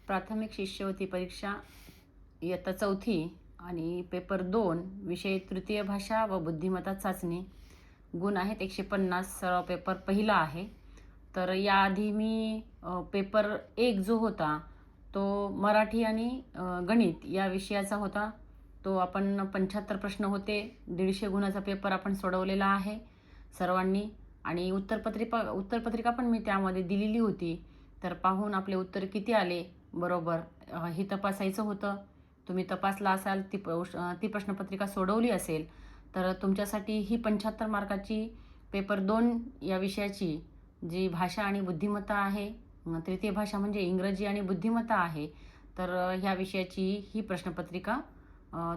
प्राथमिक शिष्यवृत्ती परीक्षा इयत्ता 4थी आणि पेपर 2 विषय तृतीय भाषा व बुद्धिमत्ता चाचणी. गुण आहेत 150. सराव पेपर पहिला आहे. तर याआधी मी पेपर 1 जो होता तो मराठी आणि गणित या विषयाचा होता. तो आपण 75 प्रश्न होते. 150 गुणाचा पेपर आपण सोडवलेला आहे सर्वांनी. आणि उत्तरपत्रिका पण मी त्यामध्ये दिलेली होती. तर पाहून आपले उत्तर किती आले बरोबर हे तपासायचं होतं. तुम्ही तपासला असाल, ती प्रश्नपत्रिका सोडवली असेल तर तुमच्यासाठी ही 75 मार्काची पेपर 2 या विषयाची जी भाषा आणि बुद्धिमत्ता आहे, तृतीय भाषा म्हणजे इंग्रजी आणि बुद्धिमत्ता आहे, तर ह्या विषयाची ही प्रश्नपत्रिका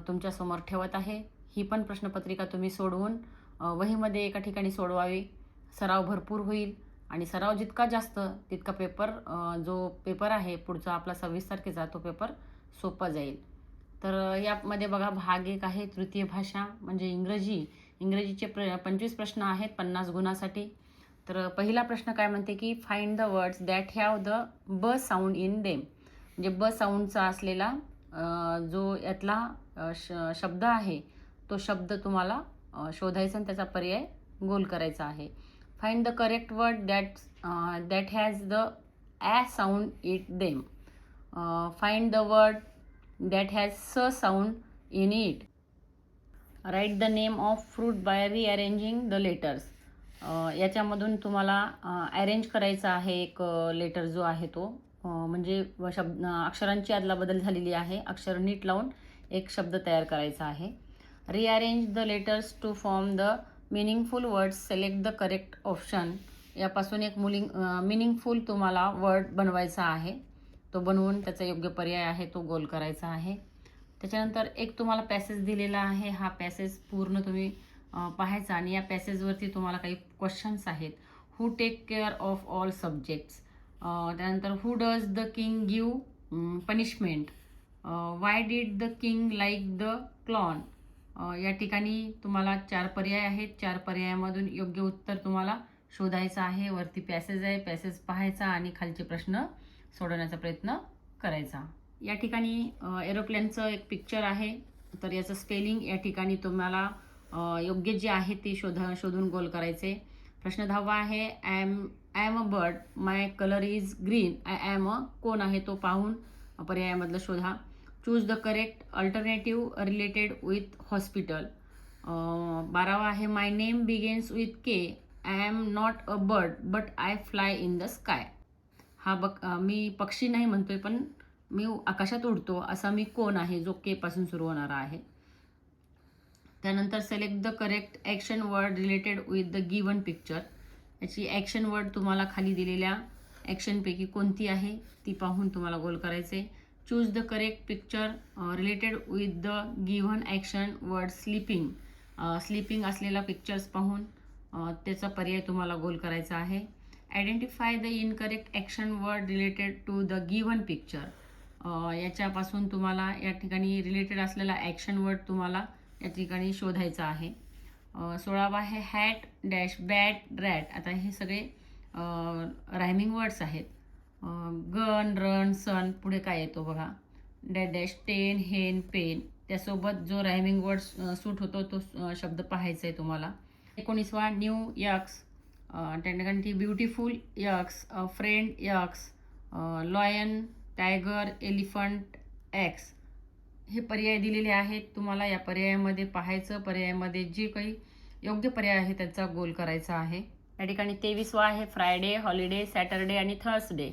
तुमच्यासमोर ठेवत आहे. ही पण प्रश्नपत्रिका तुम्ही सोडवून वहीमध्ये एका ठिकाणी सोडवावी. सराव भरपूर होईल आणि सराव जितका जास्त तितका पेपर जो पेपर आहे पुढचा आपला 26 तारखेचा तो पेपर सोपा जाईल. तर यामध्ये बघा, भाग 1 आहे तृतीय भाषा म्हणजे इंग्रजीचे 25 प्रश्न आहेत 50 गुणासाठी. तर पहिला प्रश्न काय म्हणते की find the words that have the ब साऊंड इन देम. म्हणजे ब साऊंडचा असलेला जो यातला शब्द आहे तो शब्द तुम्हाला शोधायचा आणि त्याचा पर्याय गोल करायचा आहे. Find the correct word that has the uh sound it them. Find the word that has s sound in it. Write the name of fruit by rearranging the letters. याच्यामधून तुम्हाला अरेंज करायचा आहे एक लेटर जो आहे तो म्हणजे अक्षरांची अदलाबदल झालेली आहे. अक्षर नीट लावून एक शब्द तयार करायचा आहे. Rearrange the letters to form the meaningful words. Select the correct option. यापासून एक मिनिंगफुल तुम्हाला वर्ड बनवायचा आहे. तो बनवून त्याचा योग्य पर्याय आहे तो गोल करायचा आहे. त्याच्यानंतर एक तुम्हाला पॅसेज दिलेला आहे. हा पॅसेज पूर्ण तुम्ही पाहायचा आणि या पॅसेजवरती तुम्हाला काही क्वेश्चन्स आहेत. Who take care of all subjects. त्यानंतर who does the king give punishment. Why did the king like the clown. या ठिकाणी तुम्हाला 4 पर्याय आहेत. 4 पर्यायामधून योग्य उत्तर तुम्हाला शोधायचं आहे. वरती पॅसेज आहे, पॅसेज पाहायचा आणि खालचे प्रश्न सोडवण्याचा प्रयत्न करायचा. या ठिकाणी एरोप्लेनचं एक पिक्चर आहे. तर याचं स्पेलिंग या ठिकाणी तुम्हाला योग्य जे आहे ते शोधून गोल करायचे. प्रश्न 10वा आहे I am a bird my colour is green. I am a कोण आहे तो पाहून पर्यायामधलं शोधा. Choose the correct alternative related with hospital. 12वा आहे my name begins with K. I am not a bird but I fly in the sky. मी पक्षी नाही म्हणतोय पण मी आकाशात उडतो असा मी कोण आहे जो के पासून सुरू होणारा आहे. त्यानंतर select the correct action word related with the given picture. याची ॲक्शन वर्ड तुम्हाला खाली दिलेल्या ॲक्शनपैकी कोणती आहे ती पाहून तुम्हाला गोल करायचे. Choose the correct picture related with the given action word sleeping. Sleeping असलेला पिक्चर्स पाहून त्याचा पर्याय तुम्हाला गोल करायचा आहे. Identify the incorrect action word related to the given picture. याच्यापासून तुम्हाला या ठिकाणी रिलेटेड असलेला ॲक्शन वर्ड तुम्हाला या ठिकाणी शोधायचा आहे. 16वा आहे हॅट डॅश बॅट रॅट. आता हे सगळे रायमिंग वर्ड्स आहेत. गन रन सन पुढे काय येतो बघा. डॅश डॅश टेन हेन पेन. त्यासोबत जो रायमिंग वर्ड सूट होतो तो शब्द पाहायचा आहे तुम्हाला. 19वा न्यू यक्स. त्या ठिकाणी beautiful yaks, friend yaks, lion, tiger, elephant, ox हे पर्याय दिलेले आहेत. तुम्हाला या पर्यायामध्ये पाहायचं. पर्यायामध्ये जे काही योग्य पर्याय आहे त्याचा गोल करायचा आहे. या ठिकाणी 23वा आहे फ्रायडे, हॉलिडे, सॅटरडे आणि थर्सडे.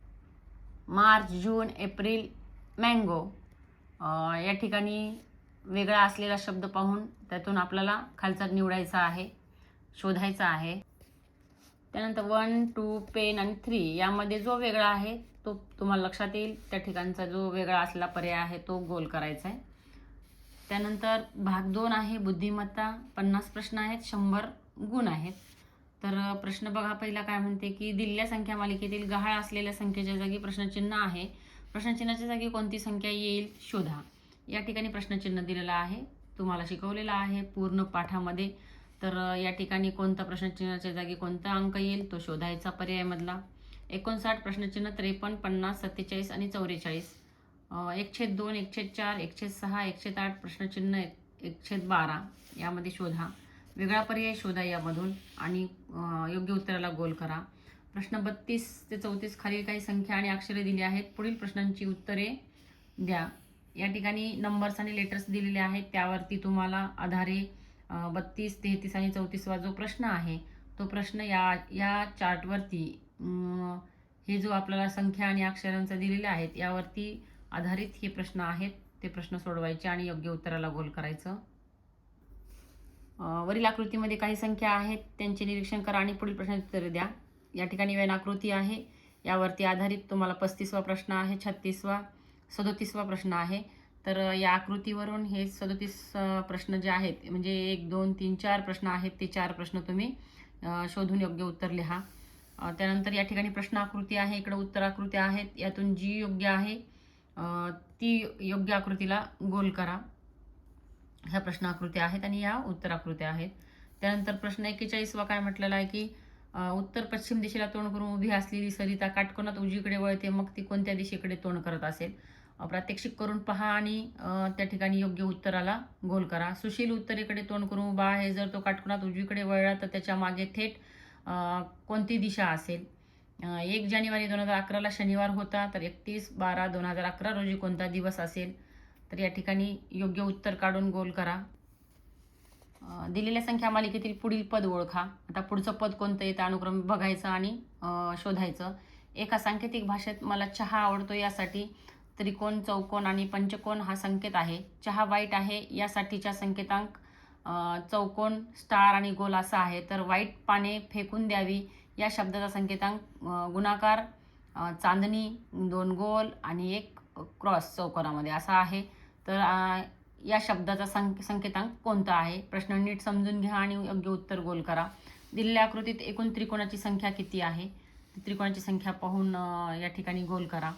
मार्च, जून, एप्रिल, मँगो. या ठिकाणी वेगळा असलेला शब्द पाहून त्यातून आपल्याला खालचा निवडायचा आहे, शोधायचा आहे. त्यानंतर 1, 2, पेन आणि 3 यामध्ये जो वेगळा आहे तो तुम्हाला लक्षात येईल. त्या ठिकाणचा जो वेगळा असलेला पर्याय आहे तो गोल करायचा आहे. त्यानंतर भाग 2 आहे बुद्धिमत्ता. 50 प्रश्न आहेत, 100 गुण आहेत. तर प्रश्न बघा, पहिला काय म्हणते की दिलेल्या संख्या मालिकेतील गहाळ असलेल्या संख्येच्या जागी प्रश्नचिन्ह आहे. प्रश्नचिन्हाच्या जागी कोणती संख्या येईल शोधा. या ठिकाणी प्रश्नचिन्ह दिलेलं आहे, तुम्हाला शिकवलेलं आहे पूर्ण पाठामध्ये. तर या ठिकाणी कोणता प्रश्नचिन्हाच्या जागी कोणता अंक येईल तो शोधायचा पर्यायामधला. 59 प्रश्नचिन्ह 53, 50, 47 आणि 44. 1/2, 1/4, 1/6, 1/8 प्रश्नचिन्ह 1/12 यामध्ये शोधा. वेगळा पर्याय शोधा यामधून आणि योग्य उत्तराला गोल करा. प्रश्न 32 ते 34 खालील काही संख्या आणि अक्षरे दिली आहेत. पुढील प्रश्नांची उत्तरे द्या. या ठिकाणी नंबर्स आणि लेटर्स दिलेले आहेत. त्यावरती तुम्हाला आधारे 32, 33 आणि 34वा जो प्रश्न आहे तो प्रश्न या चार्टवरती हे जो आपल्याला संख्या आणि अक्षरांचा दिलेले आहेत यावरती आधारित हे प्रश्न आहेत. ते प्रश्न सोडवायचे आणि योग्य उत्तराला गोल करायचं. वरील आकृतीमध्ये काही संख्या आहेत त्यांचे निरीक्षण करा आणि पुढील प्रश्नाची उत्तरे द्या. या ठिकाणी वेन आकृती आहे. यावरती आधारित तुम्हाला 35वा प्रश्न आहे, 36वा, 37वा प्रश्न आहे. तर या आकृतीवरून हे 37 प्रश्न जे आहेत म्हणजे 1, 2, 3, 4 प्रश्न आहेत ते 4 प्रश्न तुम्ही शोधून योग्य उत्तर लिहा. त्यानंतर या ठिकाणी प्रश्न आकृती आहे, इकडे उत्तर आकृत्या आहेत. यातून जी योग्य आहे ती योग्य आकृतीला गोल करा. ह्या प्रश्न आकृत्या आहेत आणि या उत्तर आकृत्या आहेत. त्यानंतर प्रश्न 41वा काय म्हटलेला आहे की उत्तर पश्चिम दिशेला तोंड करून उभी असलेली सरिता काटकोनात उजवीकडे वळते, मग ती कोणत्या दिशेकडे तोंड करत असेल. प्रात्यक्षिक करून पहा आणि त्या ठिकाणी योग्य उत्तराला गोल करा. सुशील उत्तरेकडे तोंड करून उभा आहे. जर तो काटकोनात उजवीकडे वळला तर त्याच्या मागे थेट कोणती दिशा असेल. 1 जानेवारी 2011ला शनिवार होता, तर 31/12/2011 रोजी कोणता दिवस असेल. तर या ठिकाणी योग्य उत्तर काढून गोल करा. दिलेल्या संख्या मालिकेतील पुढील पद ओळखा. आता पुढचं पद कोणतं येतं अनुक्रम बघायचं आणि शोधायचं. एका सांकेतिक भाषेत मला चहा आवडतो यासाठी त्रिकोण, चौकोन आणि पंचकोन हा संकेत आहे. चहा वाईट आहे यासाठीच्या संकेतांक चौकोन, स्टार आणि गोल असा आहे. तर वाईट पाने फेकून द्यावी या शब्दाचा संकेतांक गुणाकार, चांदणी, 2 गोल आणि 1 क्रॉस चौकोनामध्ये असा आहे. तर या शब्दाचा संकेतांक कोणता आहे. प्रश्न नीट समजून घ्या आणि योग्य उत्तर गोल करा. दिलेल्या आकृतीत एकूण त्रिकोणाची संख्या किती आहे. त्रिकोणाची संख्या पाहून या ठिकाणी गोल करा.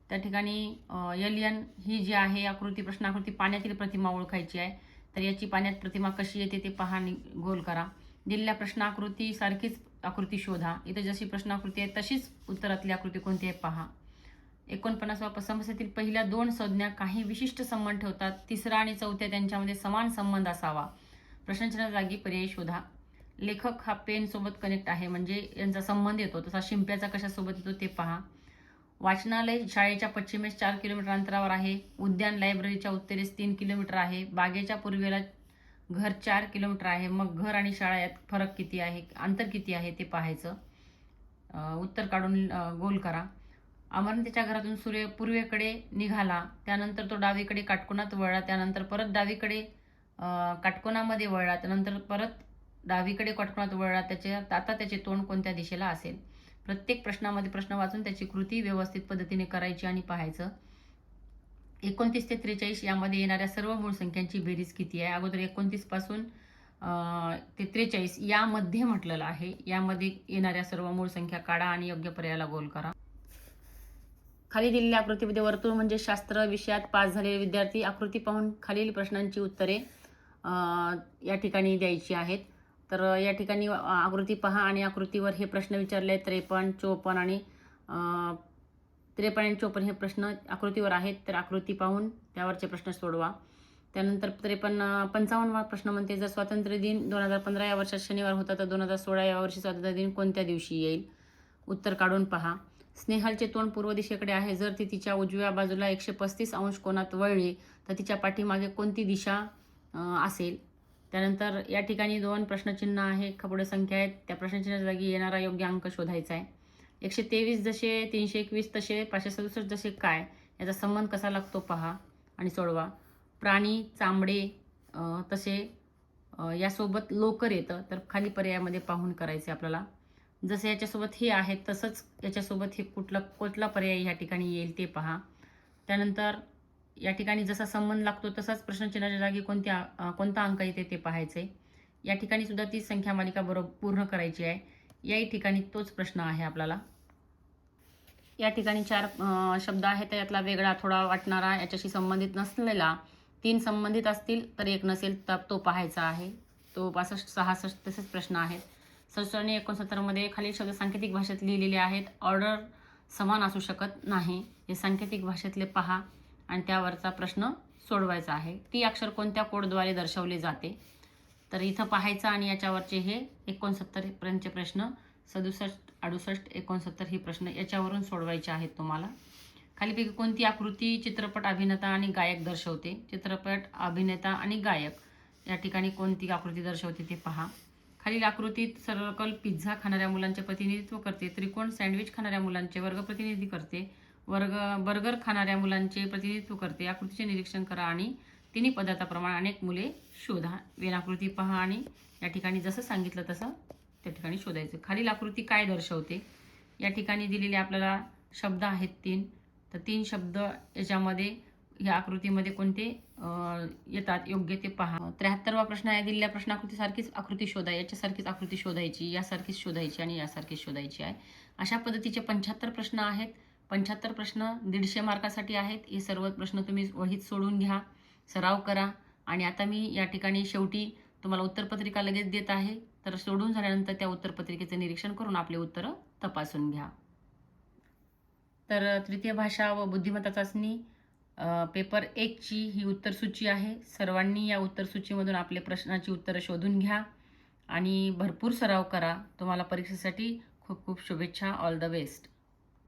त्या ठिकाणी LN ही जी आहे आकृती प्रश्नाकृती पाण्यातील प्रतिमा ओळखायची आहे. तर याची पाण्यात प्रतिमा कशी येते ते पहा आणि गोल करा. दिलेल्या प्रश्नाकृती सारखीच आकृती शोधा. इथे जशी प्रश्नाकृती आहे तशीच उत्तरातली आकृती कोणती आहे पहा. 49वा समस्येतील पहिल्या 2 संज्ञा काही विशिष्ट संबंध ठेवतात. तिसरा आणि चौथ्या त्यांच्यामध्ये समान संबंध असावा. प्रश्नचिन्ह जागी पर्याय शोधा. लेखक हा पेन सोबत कनेक्ट आहे म्हणजे यांचा संबंध येतो, तसा शिंप्याचा कशासोबत येतो ते पहा. वाचनालय शाळेच्या पश्चिमेस 4 किलोमीटर अंतरावर आहे. उद्यान लायब्ररीच्या उत्तरेस 3 किलोमीटर आहे. बागेच्या पूर्वेला घर 4 किलोमीटर आहे. मग घर आणि शाळा यात फरक किती आहे, अंतर किती आहे ते पाहायचं. उत्तर काढून गोल करा. अमरने त्याच्या घरातून सूर्य पूर्वेकडे निघाला, त्यानंतर तो डावीकडे काटकोनात वळला, त्यानंतर परत डावीकडे काटकोनामध्ये वळला, त्यानंतर परत डावीकडे काटकोनात वळला. आता त्याचे तोंड कोणत्या दिशेला असेल. प्रत्येक प्रश्नामध्ये प्रश्न वाचून त्याची कृती व्यवस्थित पद्धतीने करायची आणि पाहायचं. 29 ते 43 यामध्ये येणाऱ्या सर्व मूळ संख्यांची बेरीज किती आहे. अगोदर 29 पासून ते 43 यामध्ये म्हटलेलं आहे. यामध्ये येणाऱ्या सर्व मूळ संख्या काढा आणि योग्य पर्यायाला गोल करा. खाली दिलेल्या आकृतीमध्ये वर्तुळ म्हणजे शास्त्र विषयात पास झालेले विद्यार्थी आकृती पाहून खालील प्रश्नांची उत्तरे या ठिकाणी द्यायची आहेत. तर या ठिकाणी आकृती पहा आणि आकृतीवर हे प्रश्न विचारले 53, 54 आणि 53 आणि 54 हे प्रश्न आकृतीवर आहेत. तर आकृती पाहून त्यावरचे प्रश्न सोडवा. त्यानंतर 55वा प्रश्न म्हणते जर स्वातंत्र्य दिन 2015 या वर्षात शनिवार होता तर 2016 या वर्षी स्वातंत्र्य दिन कोणत्या दिवशी येईल. उत्तर काढून पहा. स्नेहलचे तोंड पूर्व दिशेकडे आहे. जर ती तिच्या उजव्या बाजूला 135 अंश कोनात वळली तर तिच्या पाठीमागे कोणती दिशा असेल. त्यानंतर या ठिकाणी 2 प्रश्नचिन्ह आहे, पुढे संख्या आहेत. त्या प्रश्नचिन्हाच्या जागी येणारा योग्य अंक शोधायचा आहे. 123 जसे, 321 तसे, 567 जसे काय याचा संबंध कसा लागतो पहा आणि सोडवा. प्राणी, चांबडे तसे यासोबत लोकर येतं, तर खाली पर्यायामध्ये पाहून करायचे आपल्याला. जसं याच्यासोबत हे आहेत तसंच याच्यासोबत हे कुठला पर्याय या ठिकाणी येईल ते पहा. त्यानंतर या ठिकाणी जसा संबंध लागतो तसाच प्रश्नचिन्हाच्या जागी कोणता अंक येते ते पाहायचे. या ठिकाणी सुद्धा ती संख्या मालिका बरोबर पूर्ण करायची आहे. याही ठिकाणी तोच प्रश्न आहे आपल्याला. या ठिकाणी 4 शब्द आहेत, यातला वेगळा थोडा वाटणारा याच्याशी संबंधित नसलेला, 3 संबंधित असतील तर 1 नसेल तर तो पाहायचा आहे. तो 65, 66 तसेच प्रश्न आहेत. 67 आणि 69 मध्ये खालील शब्द सांकेतिक भाषेत लिहिलेले आहेत. ऑर्डर समान असू शकत नाही. हे सांकेतिक भाषेतले पहा. आणि त्यावरचा प्रश्न सोडवायचा आहे. ती अक्षर कोणत्या कोडद्वारे दर्शवले जाते? तर इथं पाहायचं आणि याच्यावरचे हे 69 पर्यंतचे प्रश्न 67, 68, 69 ही प्रश्न याच्यावरून सोडवायचे आहेत तुम्हाला. खालीपैकी कोणती आकृती चित्रपट अभिनेता आणि गायक दर्शवते? चित्रपट अभिनेता आणि गायक या ठिकाणी कोणती आकृती दर्शवते ते पहा. खालील आकृतीत सर्कल पिझ्झा खाणाऱ्या मुलांचे प्रतिनिधित्व करते. त्रिकोण सँडविच खाणाऱ्या मुलांचे वर्ग प्रतिनिधी करते. बर्गर खाणाऱ्या मुलांचे प्रतिनिधित्व करते. आकृतीचे निरीक्षण करा आणि तिन्ही पदार्थाप्रमाणे अनेक मुले शोधा. वेनाकृती पहा आणि या ठिकाणी जसं सांगितलं तसं त्या ठिकाणी शोधायचं. खालील आकृती काय दर्शवते? या ठिकाणी दिलेले आपल्याला शब्द आहेत 3. तर 3 शब्द याच्यामध्ये ह्या आकृतीमध्ये कोणते येतात योग्य ते पहा. 73वा प्रश्न आहे. दिलेल्या प्रश्नाकृतीसारखीच आकृती शोधा. याच्यासारखीच आकृती शोधायची, यासारखीच शोधायची आणि यासारखीच शोधायची आहे. अशा पद्धतीचे 75 प्रश्न आहेत. 75 प्रश्न 150 मार्कासाठी आहेत. हे सर्व प्रश्न तुम्ही वहीत सोडून घ्या, सराव करा. आणि आता मी या ठिकाणी शेवटी तुम्हाला उत्तरपत्रिका लगेच देत आहे. तर सोडून झाल्यानंतर त्या उत्तरपत्रिकेचं निरीक्षण करून आपले उत्तरं तपासून घ्या. तर तृतीय भाषा व बुद्धिमत्ता चाचणी पेपर 1ची ही उत्तरसूची आहे. सर्वांनी या उत्तरसूचीमधून आपले प्रश्नाची उत्तरं शोधून घ्या आणि भरपूर सराव करा. तुम्हाला परीक्षेसाठी खूप खूप शुभेच्छा. All the best.